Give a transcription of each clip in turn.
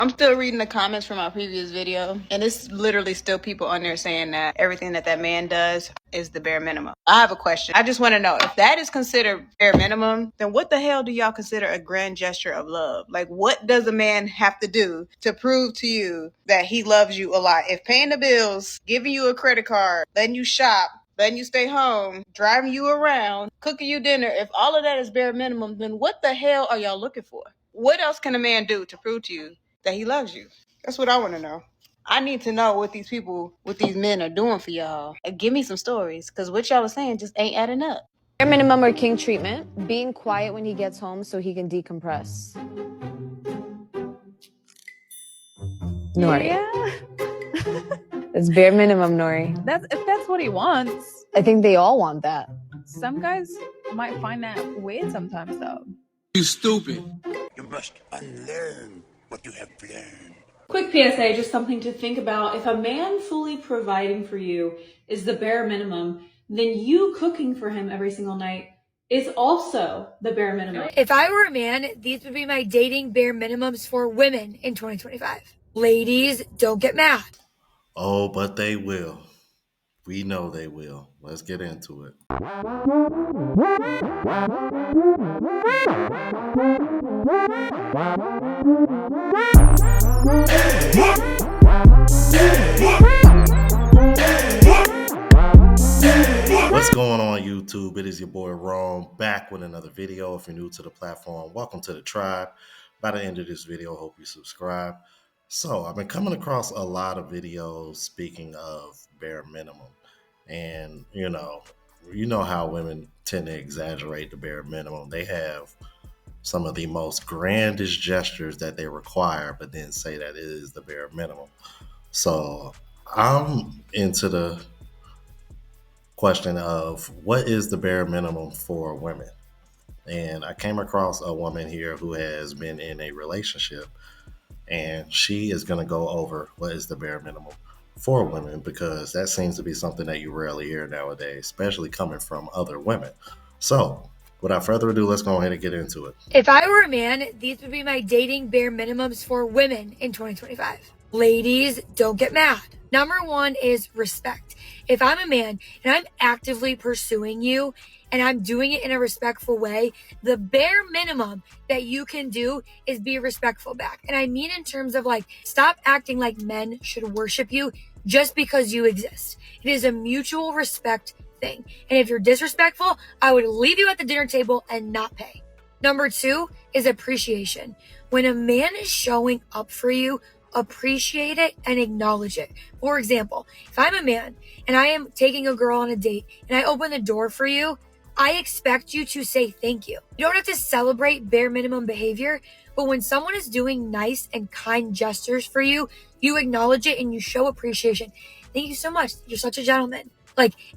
I'm still reading the comments from our previous video, and it's literally still people on there saying that everything that man does is the bare minimum. I have a question. I just want to know, if that is considered bare minimum, then what the hell do y'all consider a grand gesture of love? Like, what does a man have to do to prove to you that he loves you a lot? If paying the bills, giving you a credit card, letting you shop, letting you stay home, driving you around, cooking you dinner, if all of that is bare minimum, then what the hell are y'all looking for? What else can a man do to prove to you that he loves you? That's what I want to know. I need to know what these people, what these men are doing for y'all. And give me some stories, because what y'all was saying just ain't adding up. Bare minimum or king treatment, being quiet when he gets home so he can decompress. Nori. Yeah. It's bare minimum, Nori. If that's what he wants. I think they all want that. Some guys might find that weird sometimes, though. You stupid. You must unlearn what you have learned. Quick PSA, just something to think about. If a man fully providing for you is the bare minimum, then you cooking for him every single night is also the bare minimum. If I were a man, these would be my dating bare minimums for women in 2025. Ladies, don't get mad. Oh, but they will. We know they will. Let's get into it. What's going on, YouTube? It is your boy Rome, back with another video. If you're new to the platform, welcome to the tribe. By the end of this video, hope you subscribe. So I've been coming across a lot of videos speaking of bare minimum. And you know how women tend to exaggerate the bare minimum. They have some of the most grandest gestures that they require, but then say that it is the bare minimum. So I'm into the question of what is the bare minimum for women. And I came across a woman here who has been in a relationship, and she is going to go over what is the bare minimum for women, because that seems to be something that you rarely hear nowadays, especially coming from other women. So without further ado, let's go ahead and get into it. If I were a man, these would be my dating bare minimums for women in 2025. Ladies, don't get mad. Number one is respect. If I'm a man and I'm actively pursuing you and I'm doing it in a respectful way, the bare minimum that you can do is be respectful back. And I mean in terms of stop acting like men should worship you just because you exist. It is a mutual respect thing. And if you're disrespectful, I would leave you at the dinner table and not pay. Number two is appreciation. When a man is showing up for you, appreciate it and acknowledge it. For example, if I'm a man and I am taking a girl on a date and I open the door for you, I expect you to say thank you. You don't have to celebrate bare minimum behavior, but when someone is doing nice and kind gestures for you, you acknowledge it and you show appreciation. Thank you so much. You're such a gentleman.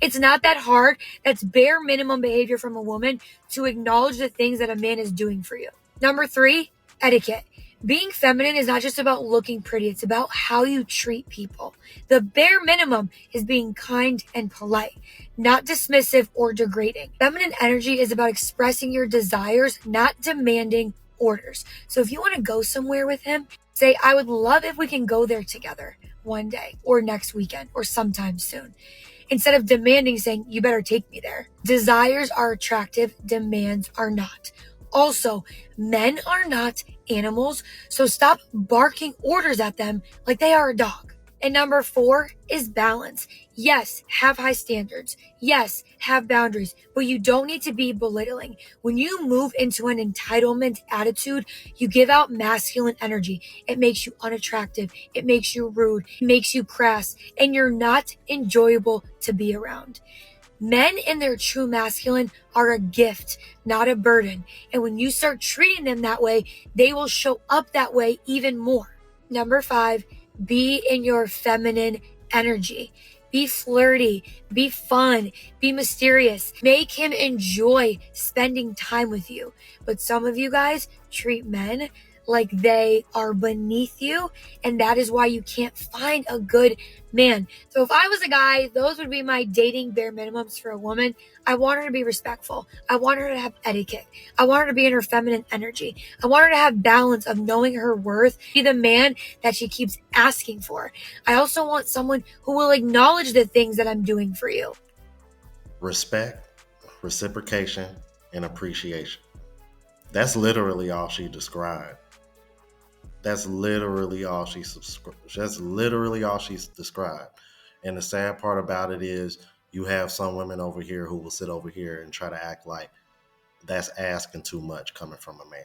It's not that hard. That's bare minimum behavior from a woman to acknowledge the things that a man is doing for you. Number three, etiquette. Being feminine is not just about looking pretty. It's about how you treat people. The bare minimum is being kind and polite, not dismissive or degrading. Feminine energy is about expressing your desires, not demanding orders. So if you want to go somewhere with him, say, I would love if we can go there together one day or next weekend or sometime soon. Instead of demanding, saying, you better take me there. Desires are attractive, demands are not. Also, men are not animals, so stop barking orders at them like they are a dog. And number four is balance. Yes, have high standards. Yes, have boundaries, but you don't need to be belittling. When you move into an entitlement attitude, you give out masculine energy. It makes you unattractive. It makes you rude. It makes you crass, and you're not enjoyable to be around. Men in their true masculine are a gift, not a burden. And when you start treating them that way, they will show up that way even more. Number five, be in your feminine energy. Be flirty, be fun, be mysterious. Make him enjoy spending time with you. But some of you guys treat men like they are beneath you, and that is why you can't find a good man. So if I was a guy, those would be my dating bare minimums for a woman. I want her to be respectful. I want her to have etiquette. I want her to be in her feminine energy. I want her to have balance of knowing her worth, be the man that she keeps asking for. I also want someone who will acknowledge the things that I'm doing for you. Respect, reciprocation, and appreciation. That's literally all she described. That's literally all that's literally all she's described. And the sad part about it is you have some women over here who will sit over here and try to act like that's asking too much coming from a man.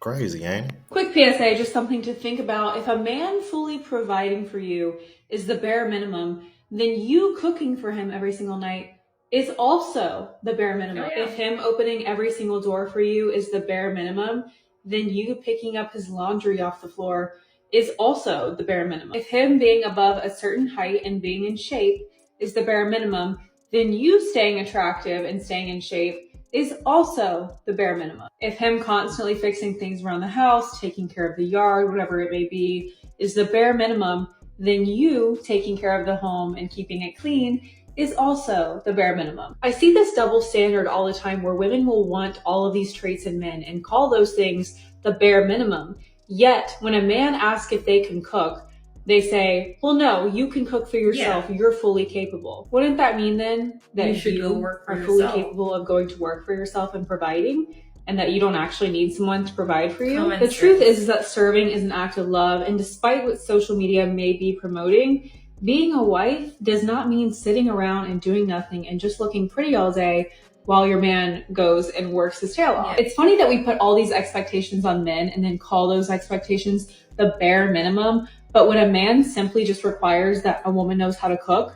Crazy, ain't it? Quick PSA, just something to think about. If a man fully providing for you is the bare minimum, then you cooking for him every single night is also the bare minimum. Oh, yeah. If him opening every single door for you is the bare minimum, then you picking up his laundry off the floor is also the bare minimum. If him being above a certain height and being in shape is the bare minimum, then you staying attractive and staying in shape is also the bare minimum. If him constantly fixing things around the house, taking care of the yard, whatever it may be, is the bare minimum, then you taking care of the home and keeping it clean is also the bare minimum. I see this double standard all the time where women will want all of these traits in men and call those things the bare minimum. Yet when a man asks if they can cook, they say, well, no, you can cook for yourself. Yeah. You're fully capable. Wouldn't that mean then that you are fully capable of going to work for yourself and providing, and that you don't actually need someone to provide for you? The truth is that serving is an act of love. And despite what social media may be promoting, being a wife does not mean sitting around and doing nothing and just looking pretty all day while your man goes and works his tail off. Yeah. It's funny that we put all these expectations on men and then call those expectations the bare minimum. But when a man simply just requires that a woman knows how to cook,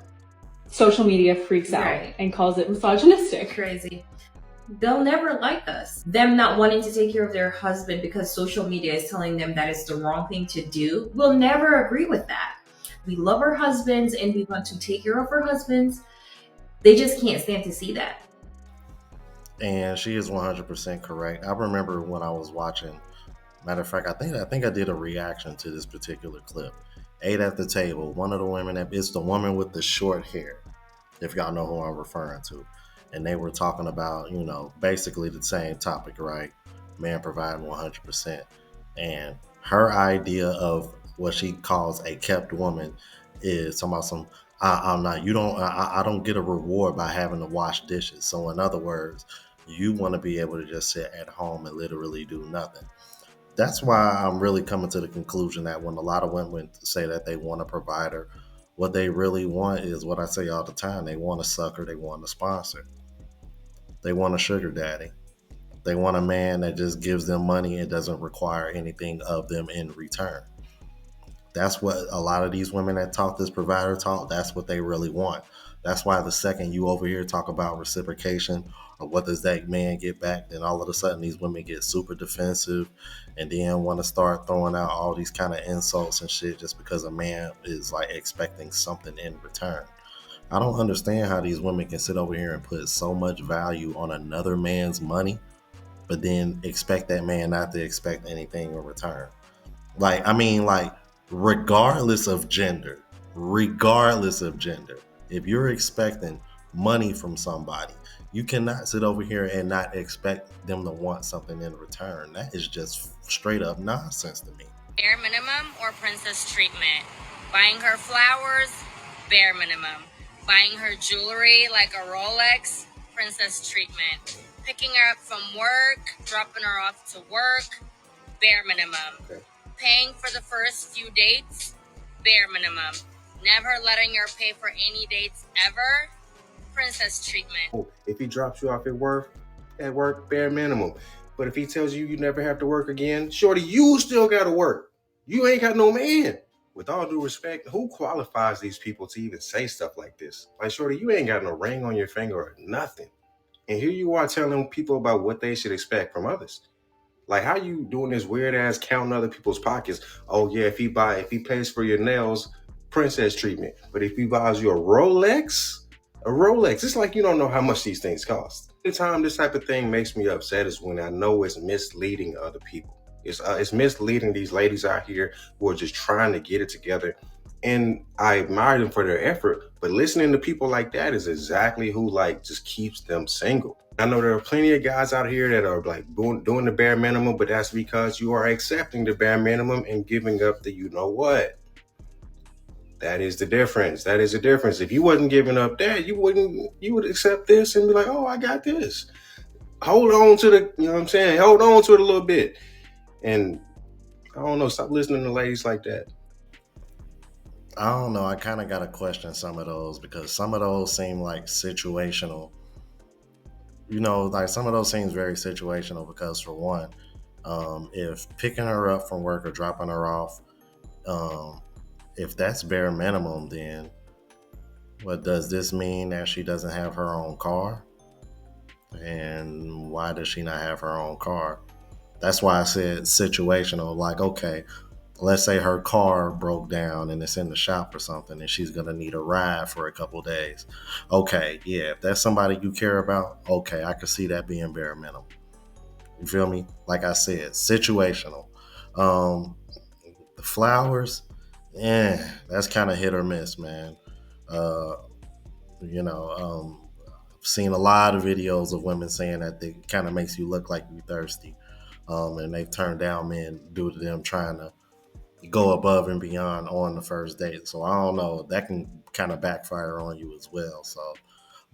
social media freaks out and calls it misogynistic. Crazy. They'll never like us. Them not wanting to take care of their husband because social media is telling them that it's the wrong thing to do, we'll never agree with that. We love our husbands and we want to take care of our husbands. They just can't stand to see that. And she is 100% correct. I remember when I was watching, matter of fact, I think I did a reaction to this particular clip. 8 at the Table. One of the women, it's the woman with the short hair, if y'all know who I'm referring to. And they were talking about, basically the same topic, right? Man providing 100%. And her idea of what she calls a kept woman is talking about some, I don't get a reward by having to wash dishes. So in other words, you want to be able to just sit at home and literally do nothing. That's why I'm really coming to the conclusion that when a lot of women say that they want a provider, what they really want is what I say all the time. They want a sucker. They want a sponsor. They want a sugar daddy. They want a man that just gives them money and doesn't require anything of them in return. That's what a lot of these women that talk this provider talk, that's what they really want. That's why the second you over here talk about reciprocation or what does that man get back, then all of a sudden these women get super defensive and then want to start throwing out all these kind of insults and shit just because a man is like expecting something in return. I don't understand how these women can sit over here and put so much value on another man's money, but then expect that man not to expect anything in return. Regardless of gender, if you're expecting money from somebody, you cannot sit over here and not expect them to want something in return. That is just straight up nonsense to me. Bare minimum or princess treatment. Buying her flowers, bare minimum. Buying her jewelry like a Rolex, princess treatment. Picking her up from work, dropping her off to work, bare minimum. Okay. Paying for the first few dates, bare minimum. Never letting her pay for any dates ever, princess treatment. If he drops you off at work, bare minimum. But if he tells you you never have to work again, shorty, you still gotta work. You ain't got no man. With all due respect, who qualifies these people to even say stuff like this? Like, shorty, you ain't got no ring on your finger or nothing. And here you are telling people about what they should expect from others. Like, how you doing this weird ass counting other people's pockets? Oh yeah, if he pays for your nails, princess treatment. But if he buys you a Rolex, it's like you don't know how much these things cost. The time this type of thing makes me upset is when I know it's misleading other people. It's misleading these ladies out here who are just trying to get it together. And I admire them for their effort, but listening to people like that is exactly who like just keeps them single. I know there are plenty of guys out here that are like doing the bare minimum, but that's because you are accepting the bare minimum and giving up the you know what. That is the difference. That is the difference. If you wasn't giving up that, you would accept this and be like, oh, I got this. Hold on to the, you know what I'm saying? Hold on to it a little bit. And I don't know, stop listening to ladies like that. I don't know. I kind of got to question some of those because some of those seem like situational. Like some of those seems very situational because for one, if picking her up from work or dropping her off, if that's bare minimum, then what does this mean that she doesn't have her own car? And why does she not have her own car? That's why I said situational. Like, okay, let's say her car broke down and it's in the shop or something and she's going to need a ride for a couple days. Okay, yeah, if that's somebody you care about, okay, I could see that being bare minimum. You feel me? Like I said, situational. The flowers, that's kind of hit or miss, man. I've seen a lot of videos of women saying that it kind of makes you look like you're thirsty. And they've turned down men due to them trying to go above and beyond on the first date. So I don't know. That can kind of backfire on you as well. So,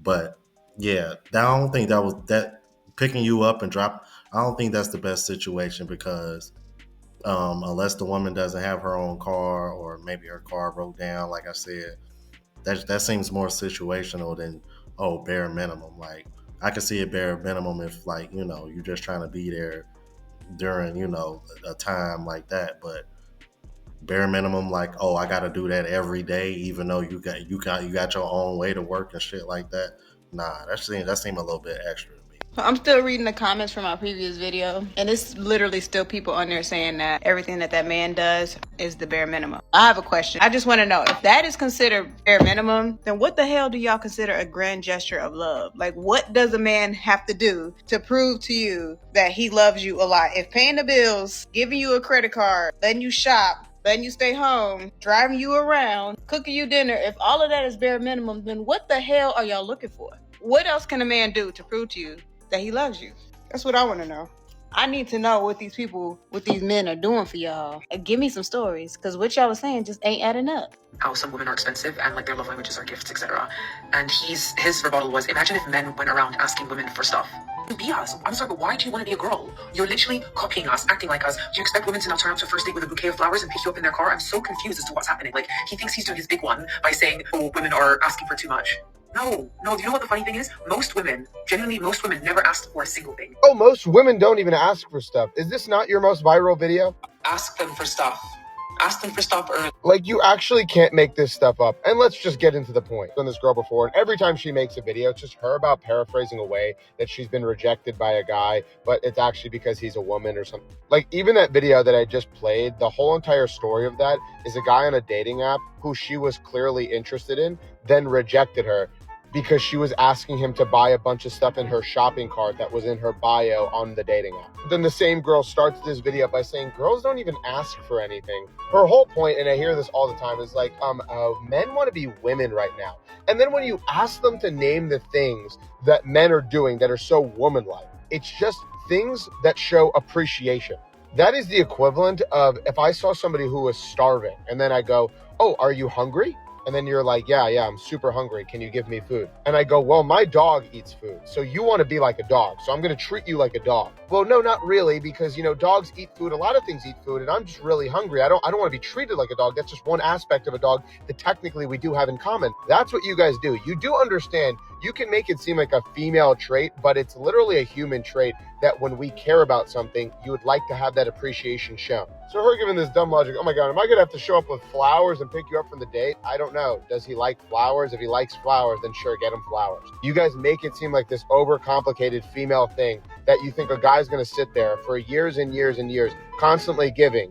but yeah, I don't think that was that picking you up and drop. I don't think that's the best situation because unless the woman doesn't have her own car or maybe her car broke down, like I said, that seems more situational than bare minimum. Like I could see a bare minimum if like you're just trying to be there during a time like that, but bare minimum like I got to do that every day even though you got your own way to work and shit like that. Nah, that seemed a little bit extra to me. I'm still reading the comments from our previous video, and it's literally still people on there saying that everything that man does is the bare minimum. I have a question. I just want to know if that is considered bare minimum, then what the hell do y'all consider a grand gesture of love? Like, what does a man have to do to prove to you that he loves you a lot? If paying the bills, giving you a credit card, letting you shop, letting you stay home, driving you around, cooking you dinner, if all of that is bare minimum, then what the hell are y'all looking for? What else can a man do to prove to you that he loves you? That's what I want to know. I need to know what these men are doing for y'all. Give me some stories, because what y'all was saying just ain't adding up. How some women are expensive and like their love languages are gifts, etc. And his rebuttal was, imagine if men went around asking women for stuff. Be us. I'm sorry, but why do you want to be a girl? You're literally copying us, acting like us. Do you expect women to now turn up to first date with a bouquet of flowers and pick you up in their car? I'm so confused as to what's happening. Like, he thinks he's doing his big one by saying, oh, women are asking for too much. No, do you know what the funny thing is? Most women never asked for a single thing. Oh, most women don't even ask for stuff. Is this not your most viral video? Ask them for stuff. Ask them for stuff early. Like, you actually can't make this stuff up. And let's just get into the point. I've done this girl before, and every time she makes a video, it's just her about paraphrasing a way that she's been rejected by a guy, but it's actually because he's a woman or something. Like, even that video that I just played, the whole entire story of that is a guy on a dating app who she was clearly interested in, then rejected her because she was asking him to buy a bunch of stuff in her shopping cart that was in her bio on the dating app. Then the same girl starts this video by saying, girls don't even ask for anything. Her whole point, and I hear this all the time, is like, men want to be women right now. And then when you ask them to name the things that men are doing that are so woman-like, it's just things that show appreciation. That is the equivalent of if I saw somebody who was starving and then I go, oh, are you hungry? And then you're like, yeah, I'm super hungry. Can you give me food? And I go, well, my dog eats food. So you want to be like a dog. So I'm going to treat you like a dog. Well, no, not really, because, dogs eat food. A lot of things eat food, and I'm just really hungry. I don't want to be treated like a dog. That's just one aspect of a dog that technically we do have in common. That's what you guys do. You do understand you can make it seem like a female trait, but it's literally a human trait that when we care about something, you would like to have that appreciation shown. So her giving this dumb logic, oh my God, am I going to have to show up with flowers and pick you up from the date? I don't know. Does he like flowers? If he likes flowers, then sure, get him flowers. You guys make it seem like this overcomplicated female thing that you think a guy's going to sit there for years and years and years, constantly giving.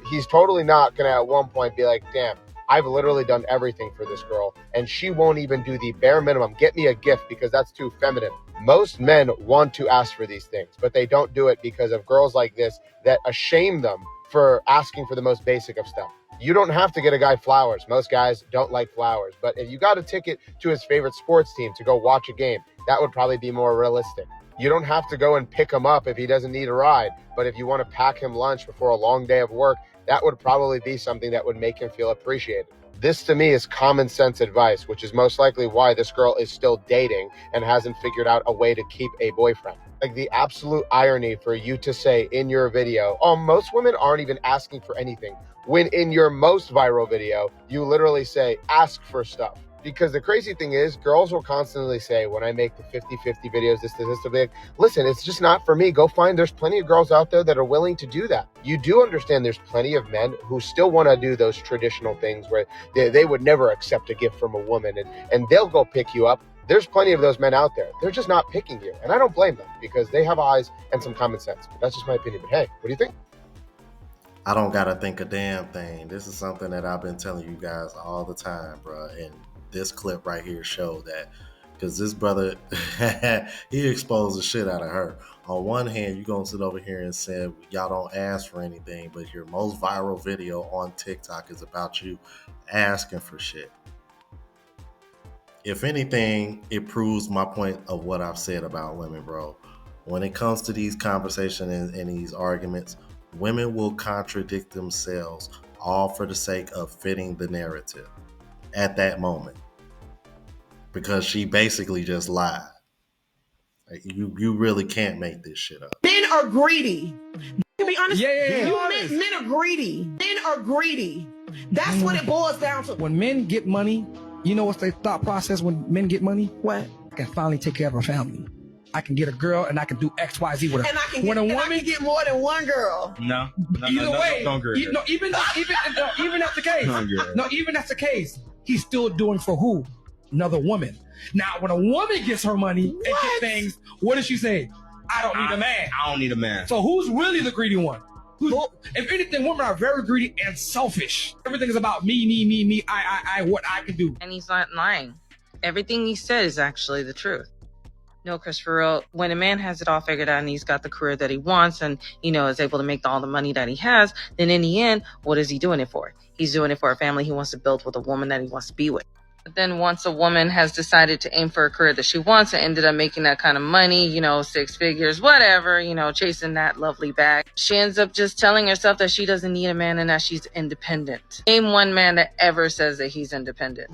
He's totally not going to at one point be like, damn, I've literally done everything for this girl, and she won't even do the bare minimum. Get me a gift because that's too feminine. Most men want to ask for these things, but they don't do it because of girls like this that shame them for asking for the most basic of stuff. You don't have to get a guy flowers. Most guys don't like flowers, but if you got a ticket to his favorite sports team to go watch a game, that would probably be more realistic. You don't have to go and pick him up if he doesn't need a ride, but if you want to pack him lunch before a long day of work, that would probably be something that would make him feel appreciated. This to me is common sense advice, which is most likely why this girl is still dating and hasn't figured out a way to keep a boyfriend. Like the absolute irony for you to say in your video, oh, most women aren't even asking for anything, when in your most viral video, you literally say, ask for stuff. Because the crazy thing is, girls will constantly say, when I make the 50-50 videos, this, like, listen, it's just not for me. Go find, there's plenty of girls out there that are willing to do that. You do understand there's plenty of men who still want to do those traditional things where they would never accept a gift from a woman and they'll go pick you up. There's plenty of those men out there. They're just not picking you. And I don't blame them because they have eyes and some common sense. But that's just my opinion. But hey, what do you think? I don't gotta think a damn thing. This is something that I've been telling you guys all the time, bro. And this clip right here showed that, because this brother, he exposed the shit out of her. On one hand, you gonna sit over here and say y'all don't ask for anything, but your most viral video on TikTok is about you asking for shit. If anything, it proves my point of what I've said about women, bro. When it comes to these conversations and these arguments, women will contradict themselves all for the sake of fitting the narrative at that moment, because she basically just lied. Like, you really can't make this shit up. Men are greedy. To be honest, men are greedy. Men are greedy. That's what it boils down to. When men get money, you know what's their thought process when men get money? What? I can finally take care of a family. I can get a girl and I can do X, Y, Z with her. And I can get more than one girl. No, even that's the case. Even that's the case, he's still doing for who? Another woman. Now, when a woman gets her money and gets things, what does she say? I don't need a man. I don't need a man. So who's really the greedy one? If anything, women are very greedy and selfish. Everything is about me, I, what I can do. And he's not lying. Everything he said is actually the truth. No, Chris, for real, when a man has it all figured out and he's got the career that he wants and, is able to make all the money that he has, then in the end, what is he doing it for? He's doing it for a family he wants to build with a woman that he wants to be with. But then once a woman has decided to aim for a career that she wants and ended up making that kind of money, 6 figures, whatever, chasing that lovely bag, she ends up just telling herself that she doesn't need a man and that she's independent. Name one man that ever says that he's independent.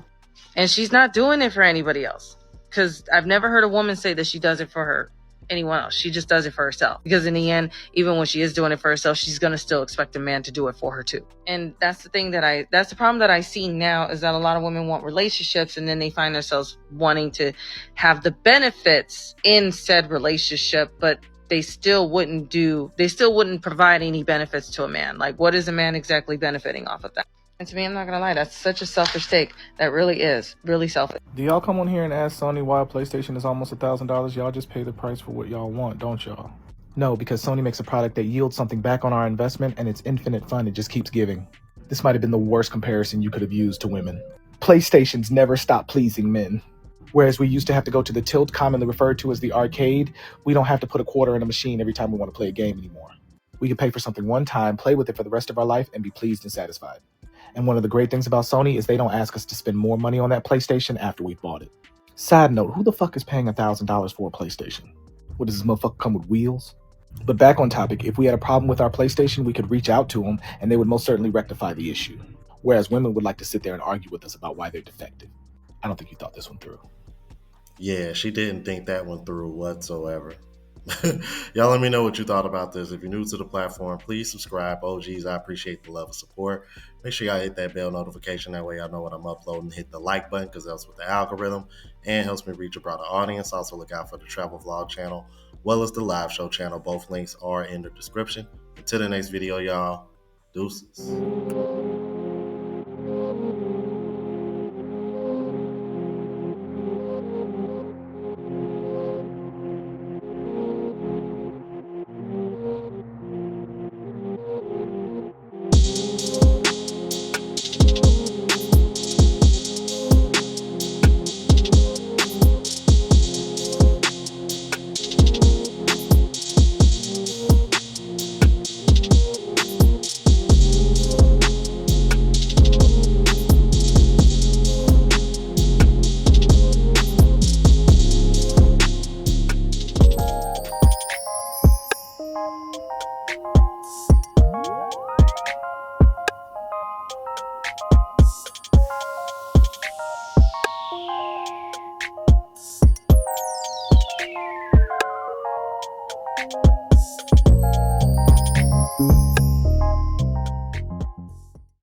And she's not doing it for anybody else. Because I've never heard a woman say that she does it for anyone else. She just does it for herself. Because in the end, even when she is doing it for herself, she's going to still expect a man to do it for her too. And that's the thing that's the problem that I see now, is that a lot of women want relationships and then they find themselves wanting to have the benefits in said relationship, but they still wouldn't provide any benefits to a man. Like, what is a man exactly benefiting off of that? And to me, I'm not going to lie, that's such a selfish take. That really is. Really selfish. Do y'all come on here and ask Sony why a PlayStation is almost $1,000? Y'all just pay the price for what y'all want, don't y'all? No, because Sony makes a product that yields something back on our investment and it's infinite fun. It just keeps giving. This might have been the worst comparison you could have used to women. PlayStations never stop pleasing men. Whereas we used to have to go to the tilt, commonly referred to as the arcade, we don't have to put a quarter in a machine every time we want to play a game anymore. We can pay for something one time, play with it for the rest of our life, and be pleased and satisfied. And one of the great things about Sony is they don't ask us to spend more money on that PlayStation after we've bought it. Side note, who the fuck is paying $1,000 for a PlayStation? What, does this motherfucker come with wheels? But back on topic, if we had a problem with our PlayStation, we could reach out to them and they would most certainly rectify the issue. Whereas women would like to sit there and argue with us about why they're defective. I don't think you thought this one through. Yeah, she didn't think that one through whatsoever. Y'all let me know what you thought about this. If you're new to the platform, please subscribe. OGs, I appreciate the love and support. Make sure y'all hit that bell notification. That way y'all know when I'm uploading. Hit the like button because that's with the algorithm and helps me reach a broader audience. Also look out for the travel vlog channel, well as the live show channel. Both links are in the description. Until the next video, y'all. Deuces.